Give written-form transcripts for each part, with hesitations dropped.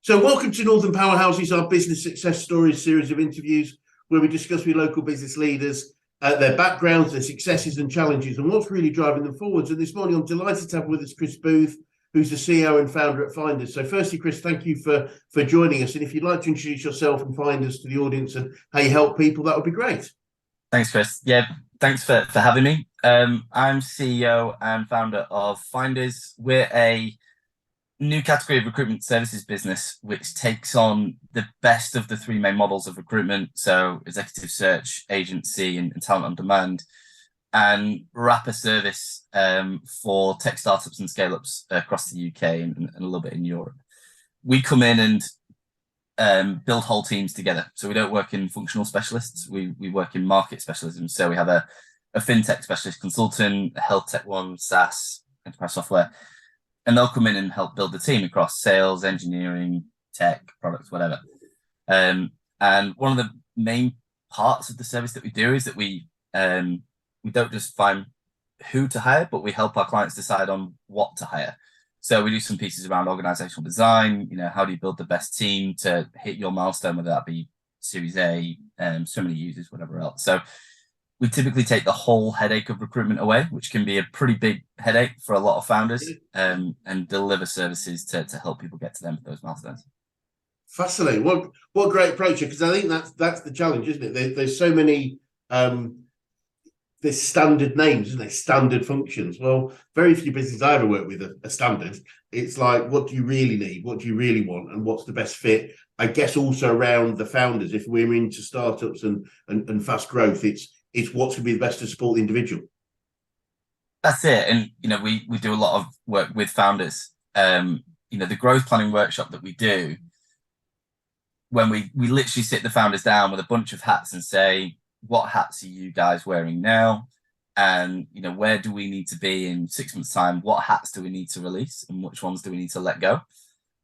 So welcome to Northern Powerhouses, our business success stories series of interviews where we discuss with local business leaders, their backgrounds, their successes and challenges, and what's really driving them forwards. And this morning, I'm delighted to have with us Chris Booth, who's the CEO and founder at Findrs. So firstly, Chris, thank you for joining us. And if you'd like to introduce yourself and Findrs to the audience and how you help people, that would be great. Thanks, Chris. Yeah, thanks for having me. I'm CEO and founder of Findrs. We're a new category of recruitment services business, which takes on the best of the three main models of recruitment. So executive search, agency, and talent on demand, and wrap a service for tech startups and scale-ups across the UK and a little bit in Europe. We come in and build whole teams together. So we don't work in functional specialists. We work in market specialisms. So we have a fintech specialist consultant, a health tech one, SaaS, enterprise software, and they'll come in and help build the team across sales, engineering, tech, products, whatever. And one of the main parts of the service that we do is that we don't just find who to hire, but we help our clients decide on what to hire. So we do some pieces around organizational design, how do you build the best team to hit your milestone, whether that be Series A, so many users, whatever else. So we typically take the whole headache of recruitment away, which can be a pretty big headache for a lot of founders, and deliver services to help people get to them for those milestones. Fascinating. What a great approach, because I think that's the challenge, isn't it? There's so many there's standard names, isn't there? Standard functions. Well, very few businesses I ever work with are standard. It's like, what do you really need? What do you really want? And what's the best fit? I guess also around the founders, if we're into startups and fast growth, it's what's going to be the best to support the individual. That's it. And, we do a lot of work with founders. The growth planning workshop that we do, when we literally sit the founders down with a bunch of hats and say, what hats are you guys wearing now? And, where do we need to be in 6 months' time? What hats do we need to release? And which ones do we need to let go?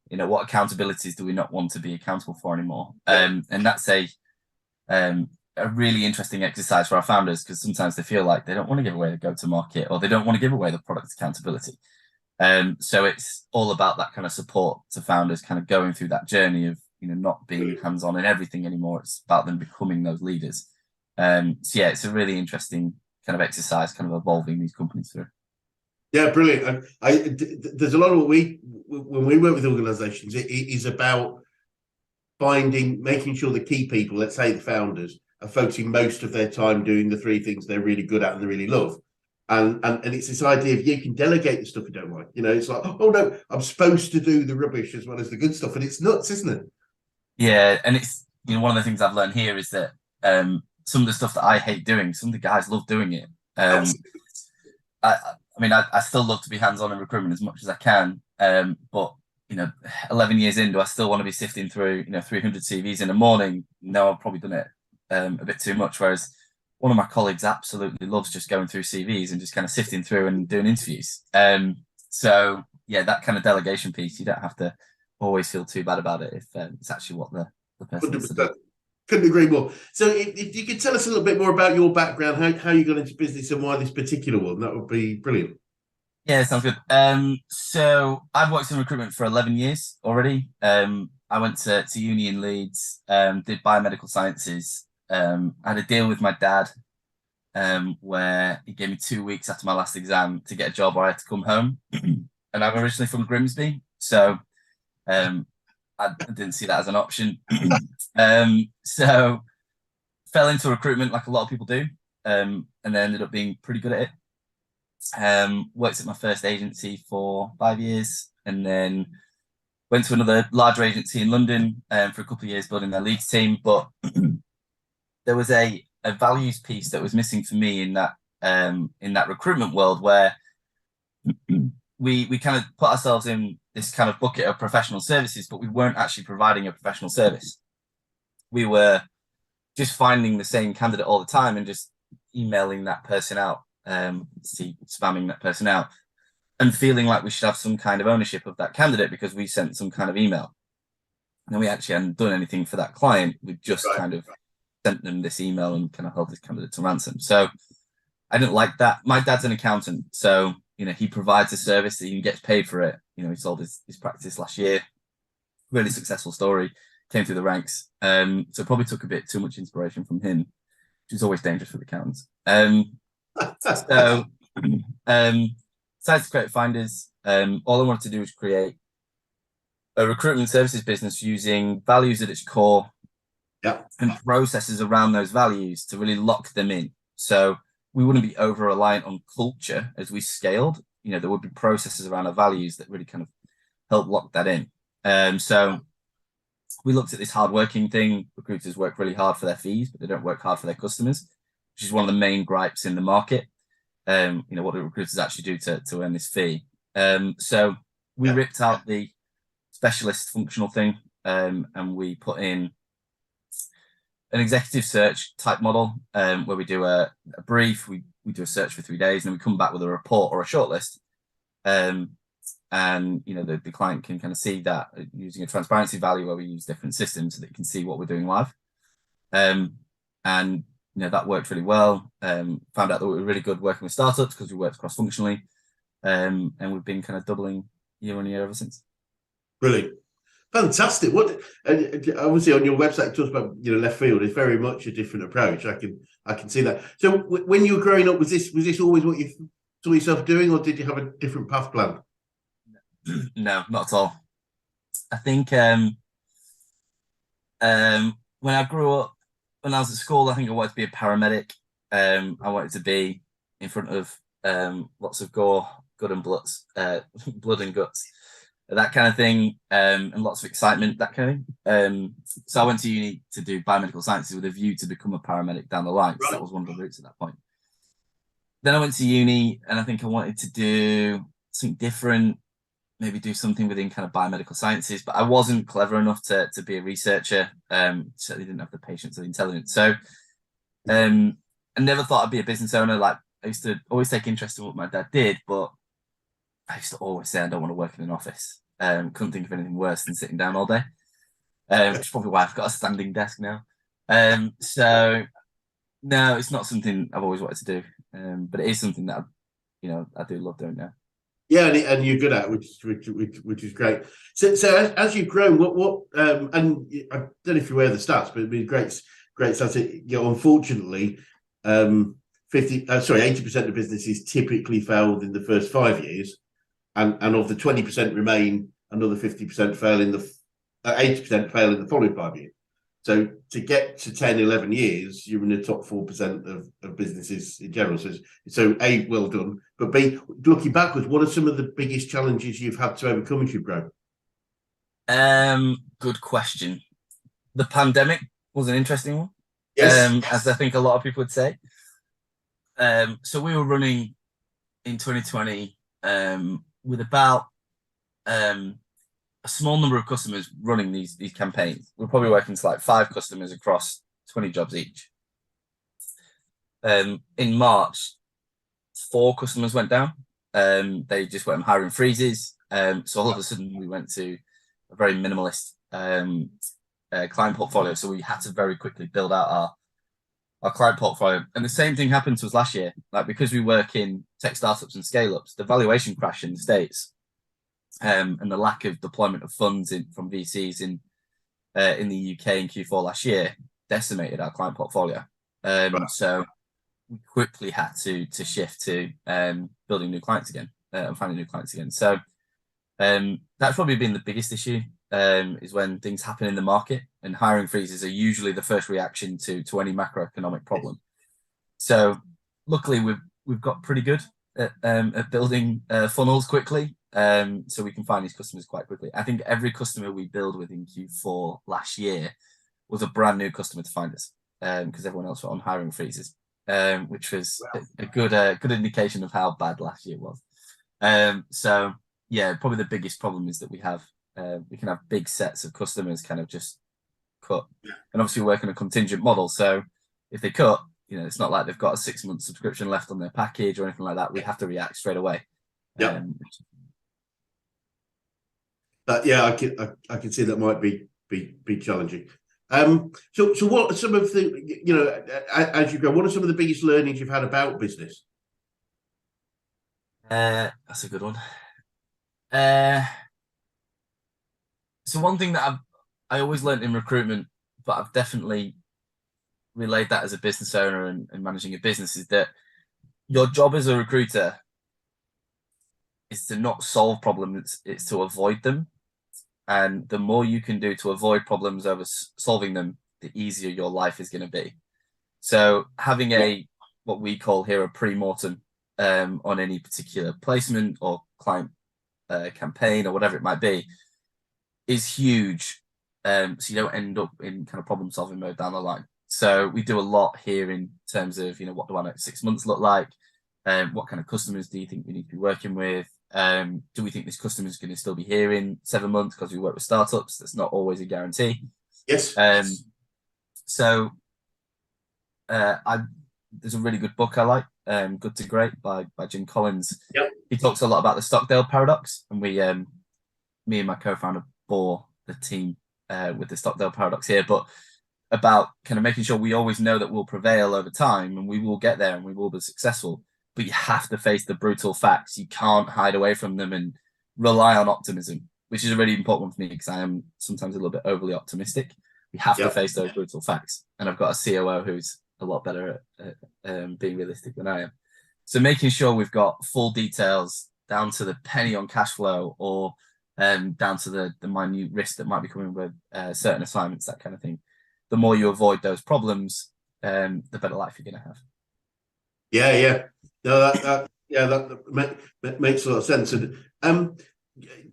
What accountabilities do we not want to be accountable for anymore? And that's a really interesting exercise for our founders, because sometimes they feel like they don't want to give away the go-to-market, or they don't want to give away the product accountability. So it's all about that kind of support to founders, kind of going through that journey of, not being hands-on in everything anymore. It's about them becoming those leaders. So yeah, it's a really interesting kind of exercise, kind of evolving these companies through. Yeah, brilliant. And there's a lot of when we work with organizations, it is about making sure the key people, let's say the founders, are focusing most of their time doing the three things they're really good at and they really love. And it's this idea of you can delegate the stuff you don't like. It's like, oh no, I'm supposed to do the rubbish as well as the good stuff. And it's nuts, isn't it? Yeah. And it's, one of the things I've learned here is that some of the stuff that I hate doing, some of the guys love doing it. I still love to be hands-on in recruitment as much as I can. But 11 years in, do I still want to be sifting through, 300 CVs in a morning? No, I've probably done it a bit too much. Whereas one of my colleagues absolutely loves just going through CVs and just kind of sifting through and doing interviews. So yeah, that kind of delegation piece, you don't have to always feel too bad about it if it's actually what the person is to do. Couldn't agree more. So if you could tell us a little bit more about your background, how you got into business and why this particular one, that would be brilliant. Yeah, sounds good. So I've worked in recruitment for 11 years already. I went to uni in Leeds, did biomedical sciences. I had a deal with my dad where he gave me 2 weeks after my last exam to get a job where I had to come home. And I'm originally from Grimsby, so I didn't see that as an option. So fell into recruitment like a lot of people do, and then ended up being pretty good at it. Worked at my first agency for 5 years, and then went to another larger agency in London for a couple of years building their leads team. But there was a values piece that was missing for me in that recruitment world, where we kind of put ourselves in this kind of bucket of professional services, but we weren't actually providing a professional service. We were just finding the same candidate all the time and just emailing that person out, spamming that person out, and feeling like we should have some kind of ownership of that candidate because we sent some kind of email. And we actually hadn't done anything for that client. We just kind of sent them this email and kind of held this candidate to ransom. So I didn't like that. My dad's an accountant, so he provides a service that he gets paid for it. He sold his practice last year. really successful story, came through the ranks. So probably took a bit too much inspiration from him, which is always dangerous for the accountants. So decided to create Findrs. All I wanted to do was create a recruitment services business using values at its core, Yeah. and processes around those values to really lock them in. So we wouldn't be over reliant on culture as we scaled. You know, there would be processes around our values that really kind of help lock that in. So we looked at this hardworking thing. Recruiters work really hard for their fees, but they don't work hard for their customers, which is one of the main gripes in the market. You know, what do recruiters actually do to earn this fee? So we ripped out the specialist functional thing, and we put in an executive search type model, where we do a brief, we do a search for 3 days, and then we come back with a report or a shortlist. And you know, the client can kind of see that using a transparency value where we use different systems so that you can see what we're doing live. And you know, that worked really well. Found out that we were really good working with startups because we worked cross-functionally. And we've been kind of doubling year on year ever since. Brilliant. Fantastic. What, and obviously on your website it talks about, you know, left field is very much a different approach. I can see that. So when you were growing up, was this always what you saw yourself doing, or did you have a different path planned? No, not at all. I think when I grew up, when I was at school, I think I wanted to be a paramedic. I wanted to be in front of lots of gore, blood and guts, that kind of thing, and lots of excitement, that kind of thing. So I went to uni to do biomedical sciences with a view to become a paramedic down the line. So that was one of the routes at that point. Then I went to uni, and I think I wanted to do something different, maybe do something within kind of biomedical sciences, but I wasn't clever enough to be a researcher. Certainly didn't have the patience or the intelligence. So I never thought I'd be a business owner. Like, I used to always take interest in what my dad did, but I used to always say I don't want to work in an office. Couldn't think of anything worse than sitting down all day, which is probably why I've got a standing desk now. So no, it's not something I've always wanted to do, but it is something that I do love doing now. Yeah, and you're good at it, which is great. So as you've grown, what and I don't know if you're aware of the stats, but it'd be great stats. You know, unfortunately, 80% of businesses typically fail within the first 5 years, and of the 20% remain, another 50% fail in the 80% fail in the following 5 years. So to get to 10, 11 years, you're in the top 4% of businesses in general. So A, well done. But B, looking backwards, what are some of the biggest challenges you've had to overcome as you've grown? Good question. The pandemic was an interesting one. Yes. As I think a lot of people would say. So we were running in 2020 with about a small number of customers running these campaigns. We're probably working to like 5 customers across 20 jobs each. In March, 4 customers went down. They just went on hiring freezes. So all of a sudden we went to a very minimalist client portfolio. So we had to very quickly build out our client portfolio. And the same thing happened to us last year. Like, because we work in tech startups and scale-ups, the valuation crash in the States, and the lack of deployment of funds from VCs in the UK in Q4 last year decimated our client portfolio. So we quickly had to shift to building new clients again, and finding new clients again. So that's probably been the biggest issue, is when things happen in the market, and hiring freezes are usually the first reaction to any macroeconomic problem. So luckily we've got pretty good at building funnels quickly. So we can find these customers quite quickly. I think every customer we build with in Q4 last year was a brand new customer to find us, because everyone else were on hiring freezes, which was a good indication of how bad last year was. So yeah, probably the biggest problem is that we can have big sets of customers kind of just cut, and obviously we work on a contingent model. So if they cut, it's not like they've got a 6-month subscription left on their package or anything like that. We have to react straight away. Yeah. But yeah, I can see that might be challenging. So what are some of the, as you go, what are some of the biggest learnings you've had about business? That's a good one. So one thing that I always learned in recruitment, but I've definitely relayed that as a business owner and managing a business, is that your job as a recruiter is to not solve problems, it's to avoid them. And the more you can do to avoid problems over solving them, the easier your life is going to be. So having a what we call here a pre-mortem on any particular placement or client campaign or whatever it might be is huge. So you don't end up in kind of problem solving mode down the line. So we do a lot here in terms of, what do our next 6 months look like? What kind of customers do you think we need to be working with? Do we think this customer is going to still be here in 7 months? Because we work with startups, that's not always a guarantee. Yes. So there's a really good book I like, Good to Great by Jim Collins. Yep. He talks a lot about the Stockdale paradox, and me and my co-founder bore the team with the Stockdale paradox here, but about kind of making sure we always know that we'll prevail over time and we will get there and we will be successful. But you have to face the brutal facts. You can't hide away from them and rely on optimism, which is a really important one for me because I am sometimes a little bit overly optimistic. We have to face those brutal facts. And I've got a COO who's a lot better at being realistic than I am. So making sure we've got full details down to the penny on cash flow or down to the minute risk that might be coming with certain assignments, that kind of thing. The more you avoid those problems, the better life you're going to have. Yeah. No, that makes a lot of sense. And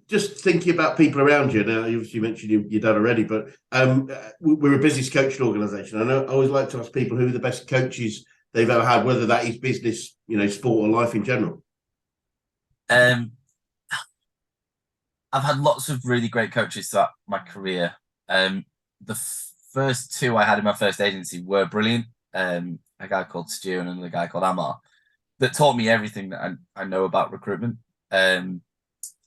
just thinking about people around you. Now, you obviously mentioned your dad already, but we're a business coaching organisation. I always like to ask people who are the best coaches they've ever had, whether that is business, sport, or life in general. I've had lots of really great coaches throughout my career. The first two I had in my first agency were brilliant. A guy called Stu and another guy called Amar, that taught me everything that I know about recruitment. And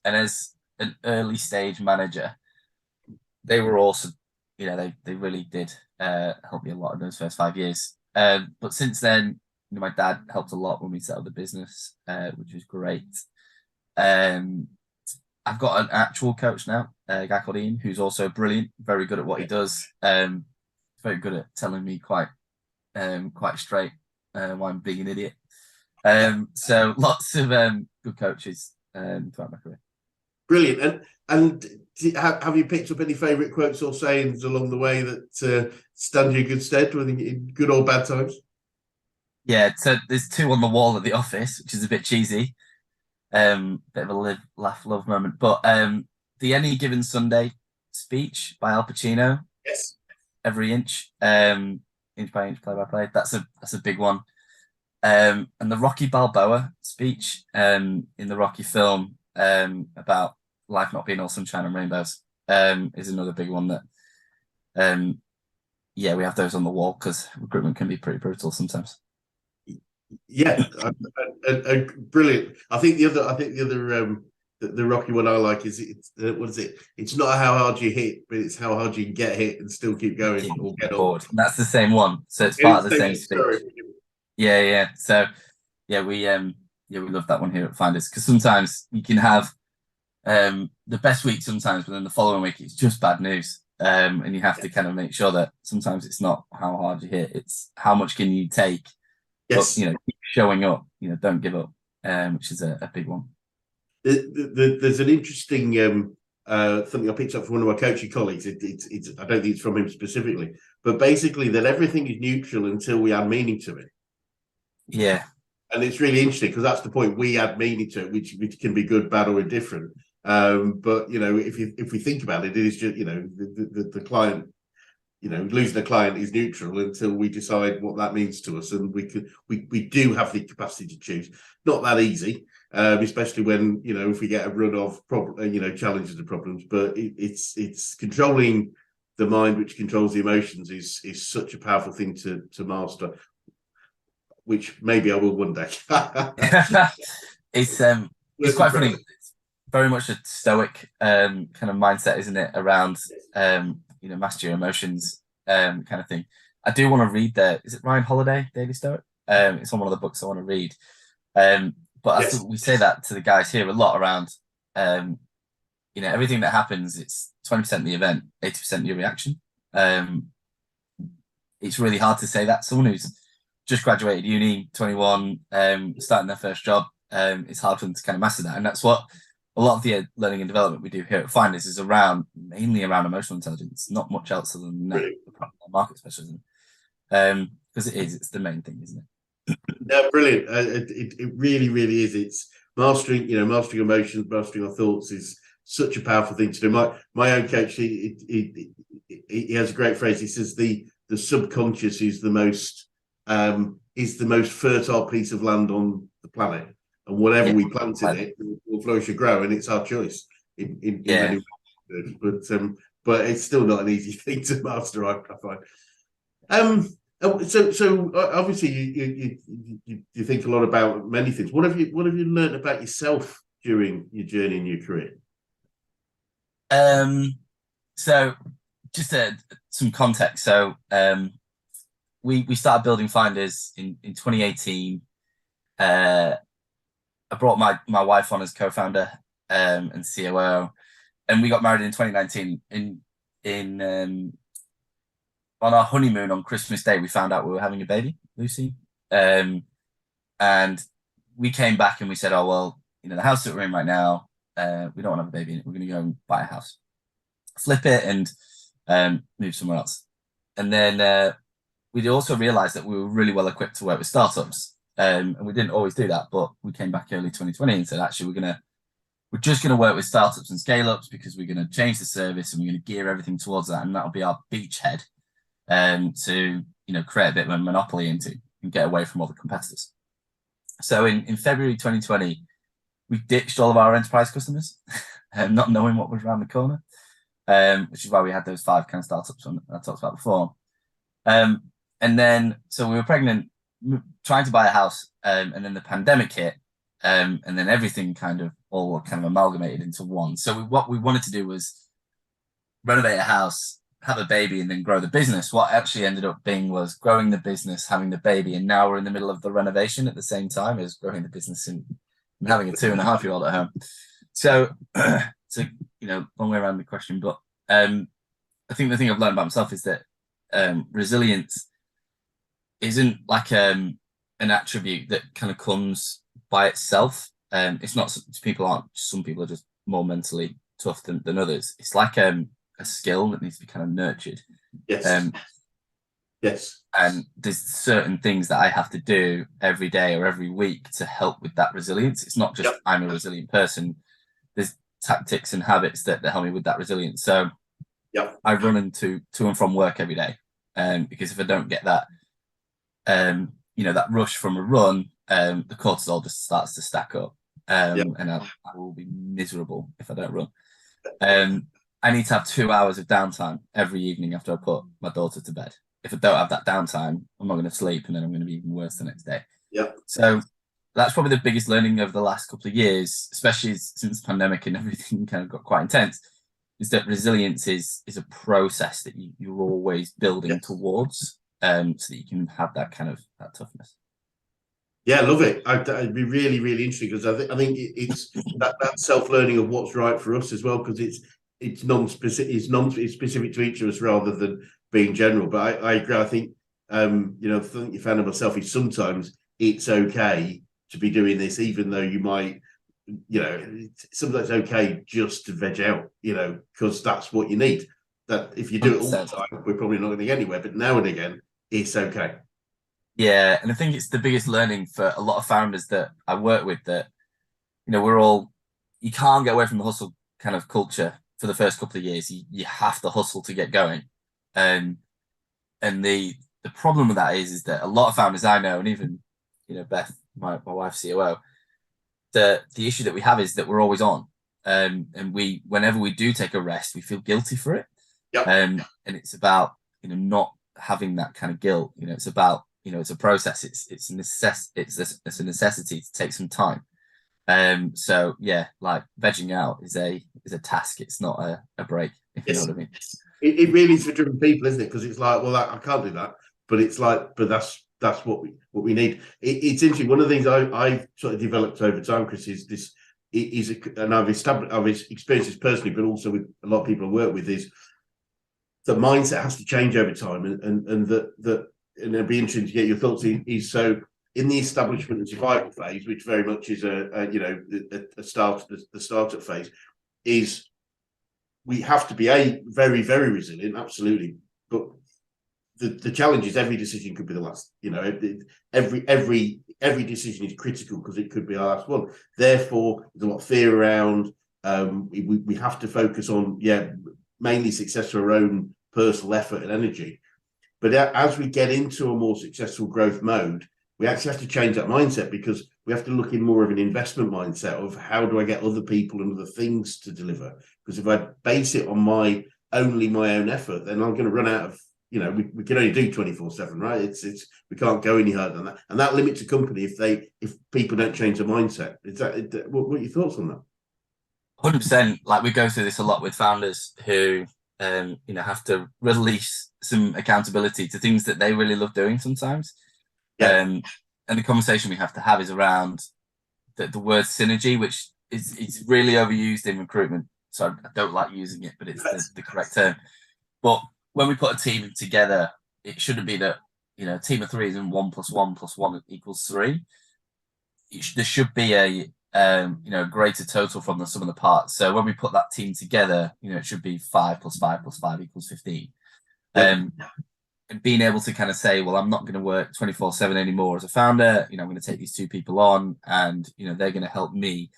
as an early stage manager, they were also, they really did help me a lot in those first 5 years. But since then, my dad helped a lot when we set up the business, which was great. I've got an actual coach now, a guy called Ian, who's also brilliant, very good at what he does. Very good at telling me quite straight why I'm being an idiot. So lots of good coaches throughout my career. Brilliant. And have you picked up any favourite quotes or sayings along the way that stand you in good stead, whether in good or bad times? Yeah, so there's two on the wall at the office, which is a bit cheesy. Bit of a live, laugh, love moment. But the Any Given Sunday speech by Al Pacino. Yes. Every inch by inch, play by play. That's a big one. And the Rocky Balboa speech in the Rocky film about life not being all sunshine and rainbows is another big one that we have those on the wall because recruitment can be pretty brutal sometimes. Yeah, brilliant. I think the other the Rocky one I like is what is it? It's not how hard you hit, but it's how hard you can get hit and still keep going. Get bored. That's the same one. So it's part of the same speech. Yeah. So we love that one here at Findrs because sometimes you can have the best week sometimes, but then the following week it's just bad news. And you have to kind of make sure that sometimes it's not how hard you hit, it's how much can you take. Yes. But, keep showing up, don't give up, which is a big one. There's an interesting something I picked up from one of my coaching colleagues. It's I don't think it's from him specifically, but basically that everything is neutral until we add meaning to it. Yeah. And it's really interesting because that's the point. We add meaning to it, which can be good, bad, or indifferent. But if we think about it, it is just the client. Losing a client is neutral until we decide what that means to us, and we do have the capacity to choose. Not that easy, especially when if we get a run of challenges and problems. But it's controlling the mind, which controls the emotions, is such a powerful thing to master. Which maybe I will one day. It's quite funny. It's very much a stoic kind of mindset, isn't it? Around master your emotions kind of thing. I do want to read is it Ryan Holiday, Daily Stoic? It's on one of the books I want to read. But yes. We say that to the guys here a lot around everything that happens, it's 20% the event, 80% your reaction. It's really hard to say that someone who's just graduated uni, 21, starting their first job, it's hard for them to kind of master that. And that's what a lot of the learning and development we do here at Findrs is mainly around emotional intelligence, not much else other than that, market specialism. Because it's the main thing, isn't it? No, brilliant. It really, really is. It's mastering emotions, mastering our thoughts is such a powerful thing to do. My own coach, he has a great phrase. He says the subconscious is the most fertile piece of land on the planet, and whatever we plant in it will flourish and grow, and it's our choice in many ways. But it's still not an easy thing to master, I find. So obviously you think a lot about many things. What have you learned about yourself during your journey in your career? So just some context. So we started building Findrs in 2018. I brought my wife on as co-founder and COO, and we got married in 2019. On our honeymoon on Christmas Day, we found out we were having a baby, Lucy. And we came back and we said, oh, well, the house that we're in right now, we don't want to have a baby in it. We're going to go and buy a house, flip it, and move somewhere else. And then we also realized that we were really well equipped to work with startups. And we didn't always do that, but we came back early 2020 and said, actually, we're just going to work with startups and scale ups because we're going to change the service and we're going to gear everything towards that. And that'll be our beachhead. To create a bit of a monopoly and get away from all the competitors. So in February 2020, we ditched all of our enterprise customers, not knowing what was around the corner, which is why we had those 5 kind of startups I talked about before. And then so we were pregnant, trying to buy a house, and then the pandemic hit, and then everything kind of amalgamated into one. So what we wanted to do was renovate a house, have a baby, and then grow the business. What actually ended up being was growing the business, having the baby, and now we're in the middle of the renovation at the same time as growing the business and having a 2.5-year-old at home. So long way around the question, but I think the thing I've learned about myself is that resilience isn't like an attribute that kind of comes by itself. It's not. Some people are just more mentally tough than others. It's like a skill that needs to be kind of nurtured. Yes. Yes. And there's certain things that I have to do every day or every week to help with that resilience. It's not just I'm a resilient person. There's tactics and habits that help me with that resilience. So I run into to and from work every day. Because if I don't get that that rush from a run, the cortisol just starts to stack up. And I will be miserable if I don't run. I need to have 2 hours of downtime every evening after I put my daughter to bed. If I don't have that downtime, I'm not going to sleep, and then I'm going to be even worse the next day. So that's probably the biggest learning over the last couple of years, especially since the pandemic and everything kind of got quite intense, is that resilience is a process that you're always building towards, so that you can have that kind of that toughness. Yeah, I love it. It'd be really, really interesting because I think it's that self-learning of what's right for us as well, because it's non-specific, it's specific to each of us rather than being general. But I agree. I think the thing you found in myself is sometimes it's okay to be doing this, even though you might, sometimes it's okay just to veg out, because that's what you need. That if you do it all the time, we're probably not going to get anywhere. But now and again, it's okay. Yeah, and I think it's the biggest learning for a lot of founders that I work with, that you can't get away from the hustle kind of culture for the first couple of years. You have to hustle to get going. And the problem with that is that a lot of founders I know, and even Beth, my wife's COO, the issue that we have is that we're always on. And whenever we do take a rest, we feel guilty for it. And it's about not having that kind of guilt. It's about it's a process. It's a necessity to take some time. So yeah, like vegging out is a task. It's not a break, if you know what I mean. It really is for driven people, isn't it? Because it's like, well, I can't do that, but it's like, but that's what we need. It's interesting. One of the things I've sort of developed over time, Chris, is this and I've experienced this personally, but also with a lot of people I work with, is the mindset has to change over time, and that and it'd be interesting to get your thoughts. Is so in the establishment and survival phase, which very much is a start, the startup phase, is we have to be very, very resilient, absolutely. But the challenge is every decision could be the last. Every decision is critical because it could be our last one. Therefore, there's a lot of fear around. We have to focus on mainly success for our own personal effort and energy. But as we get into a more successful growth mode, we actually have to change that mindset, because we have to look in more of an investment mindset of how do I get other people and other things to deliver? Because if I base it on my own effort, then I'm going to run out of, we can only do 24/7, right? It's we can't go any harder than that, and that limits a company if people don't change their mindset. What are your thoughts on that? 100%. Like, we go through this a lot with founders who have to release some accountability to things that they really love doing sometimes. And the conversation we have to have is around the word synergy, which is really overused in recruitment. So I don't like using it, but it's the correct term. But when we put a team together, it shouldn't be that, a team of 3 isn't 1 + 1 + 1 = 3. There should be a greater total from the sum of the parts. So when we put that team together, it should be 5 + 5 + 5 = 15. And being able to kind of say, well, I'm not going to work 24/7 anymore as a founder. I'm going to take these 2 people on, and they're going to help me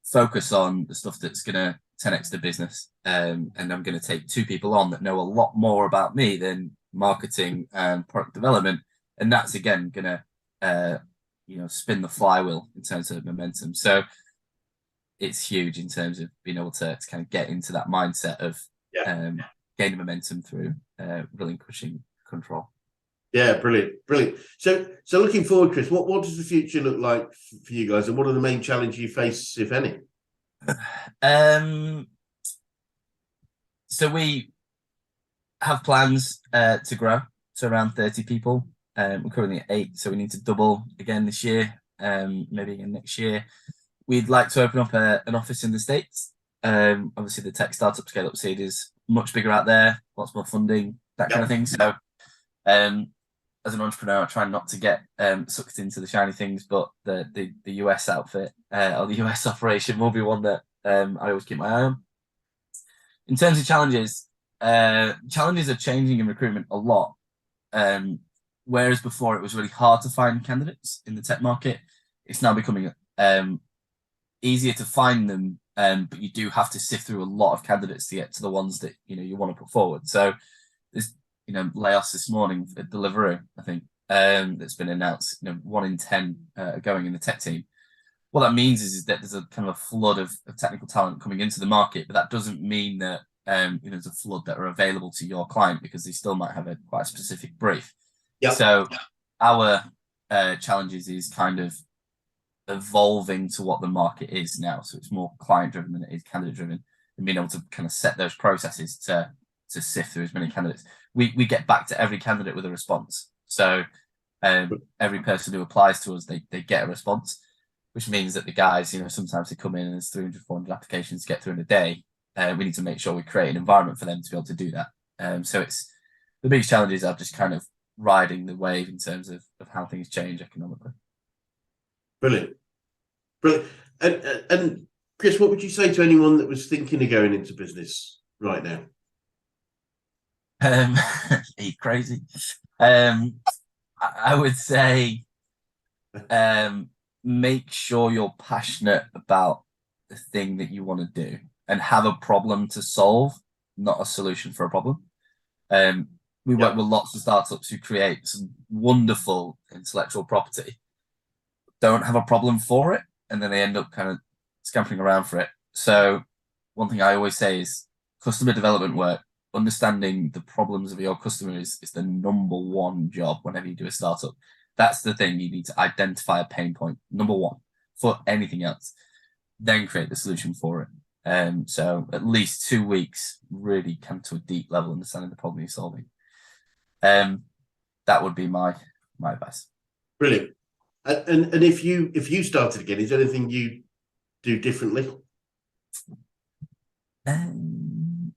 focus on the stuff that's going to 10x the business. And I'm going to take 2 people on that know a lot more about me than marketing and product development, and that's again going to spin the flywheel in terms of momentum. So it's huge in terms of being able to kind of get into that mindset of gaining momentum through relinquishing control. Yeah, brilliant. So looking forward, Chris, what does the future look like for you guys, and what are the main challenges you face, if any? So we have plans to grow to around 30 people. We're currently at 8, so we need to double again this year, maybe again next year. We'd like to open up an office in the States. Obviously, the tech startup scale-up seed is much bigger out there, lots more funding, that kind of thing. So as an entrepreneur, I try not to get sucked into the shiny things, but the US outfit or the US operation will be one that I always keep my eye on. In terms of challenges are changing in recruitment a lot. Whereas before it was really hard to find candidates in the tech market, it's now becoming easier to find them, but you do have to sift through a lot of candidates to get to the ones that you want to put forward. So there's layoffs this morning at Deliveroo, I think, that's been announced. 1 in 10 are going in the tech team. What that means is that there's a kind of a flood of technical talent coming into the market, but that doesn't mean that there's a flood that are available to your client, because they still might have a quite specific brief. So our challenges is kind of evolving to what the market is now. So it's more client driven than it is candidate driven, and being able to kind of set those processes to sift through as many candidates. We get back to every candidate with a response. So every person who applies to us, they get a response, which means that the guys, sometimes they come in and there's 300, 400 applications to get through in a day. We need to make sure we create an environment for them to be able to do that. So it's the biggest challenges are just kind of riding the wave in terms of how things change economically. Brilliant. And Chris, what would you say to anyone that was thinking of going into business right now? Are you crazy? I would say make sure you're passionate about the thing that you want to do and have a problem to solve, not a solution for a problem. We work with lots of startups who create some wonderful intellectual property, don't have a problem for it, and then they end up kind of scampering around for it. So one thing I always say is customer development work, understanding the problems of your customers is the #1 job whenever you do a startup. That's the thing. You need to identify a pain point, #1, for anything else, then create the solution for it. So at least 2 weeks, really come to a deep level, understanding the problem you're solving. That would be my advice. Brilliant. And if you started again, is there anything you do differently? Um,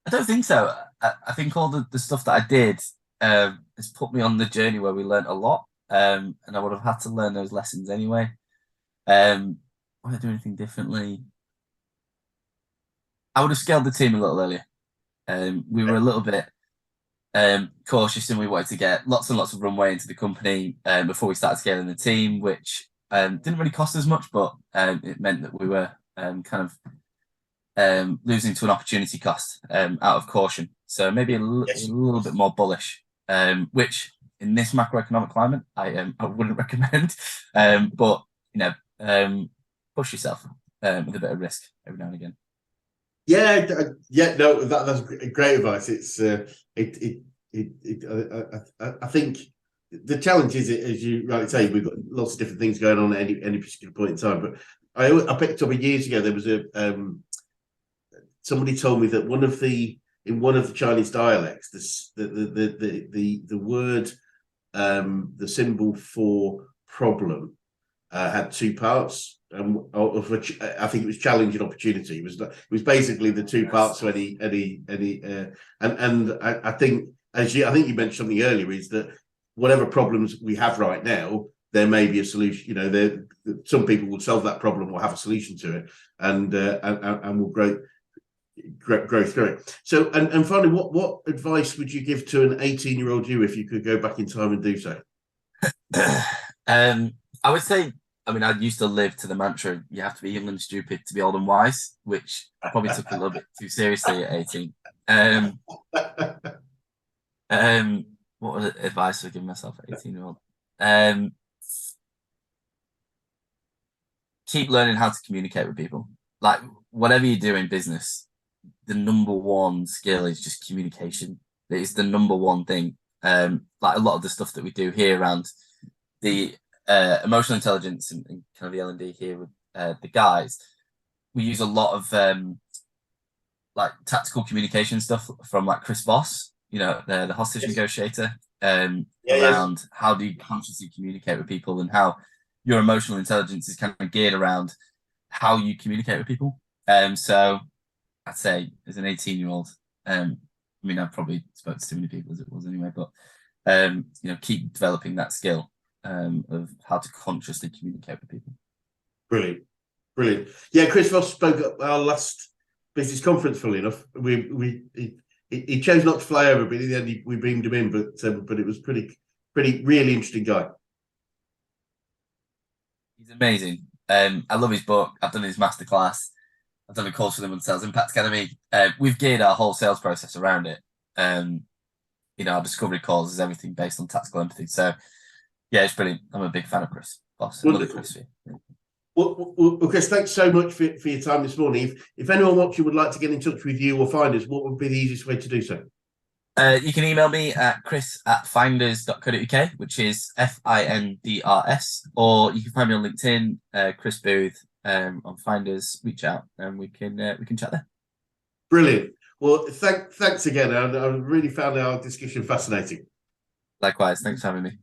I don't think so. I think all the stuff that I did has put me on the journey where we learnt a lot. And I would have had to learn those lessons anyway. Would I do anything differently? I would have scaled the team a little earlier. We were a little bit cautious and we wanted to get lots and lots of runway into the company before we started scaling the team, which didn't really cost as much, but it meant that we were kind of losing to an opportunity cost out of caution. So maybe a little bit more bullish, which in this macroeconomic climate, I wouldn't recommend. But push yourself with a bit of risk every now and again. Yeah, no, that's great advice. It's I think the challenge is, as you rightly say, we've got lots of different things going on at any particular point in time. But I picked up years ago, there was somebody told me that in one of the Chinese dialects, the word, the symbol for problem had two parts, of which I think it was challenge and opportunity. It was basically the two parts of any and I think I think you mentioned something earlier, is that whatever problems we have right now, there may be a solution. Some people will solve that problem or have a solution to it, and will grow through it. So, and finally, what advice would you give to an 18-year-old you if you could go back in time and do so? I would say, I used to live to the mantra, you have to be young and stupid to be old and wise, which I probably took a little bit too seriously at 18. What was advice I would give myself at 18-year-old? Keep learning how to communicate with people. Like, whatever you do in business, the number one skill is just communication. It is the number one thing. Like a lot of the stuff that we do here around the emotional intelligence and kind of the L&D here with the guys, we use a lot of like tactical communication stuff from like Chris Voss, the hostage negotiator, around how do you consciously communicate with people and how your emotional intelligence is kind of geared around how you communicate with people. So I'd say as an 18-year-old, I probably spoke to too many people as it was anyway, but keep developing that skill of how to consciously communicate with people. Brilliant. Yeah, Chris Voss spoke at our last business conference. Funnily enough, he chose not to fly over, but in the end we beamed him in. But it was pretty really interesting guy. He's amazing. I love his book. I've done his masterclass. I've done a course with him on Sales Impact Academy. We've geared our whole sales process around it. Our discovery calls is everything based on tactical empathy. So, yeah, it's brilliant. I'm a big fan of Chris Voss. Chris. Well, Chris, thanks so much for your time this morning. If anyone watching would like to get in touch with you or find us, what would be the easiest way to do so? You can email me at chris@findrs.co.uk, which is FINDRS, or you can find me on LinkedIn, Chris Booth, on Findrs. Reach out and we can chat there. Brilliant. Well, thanks again. I really found our discussion fascinating. Likewise. Thanks for having me.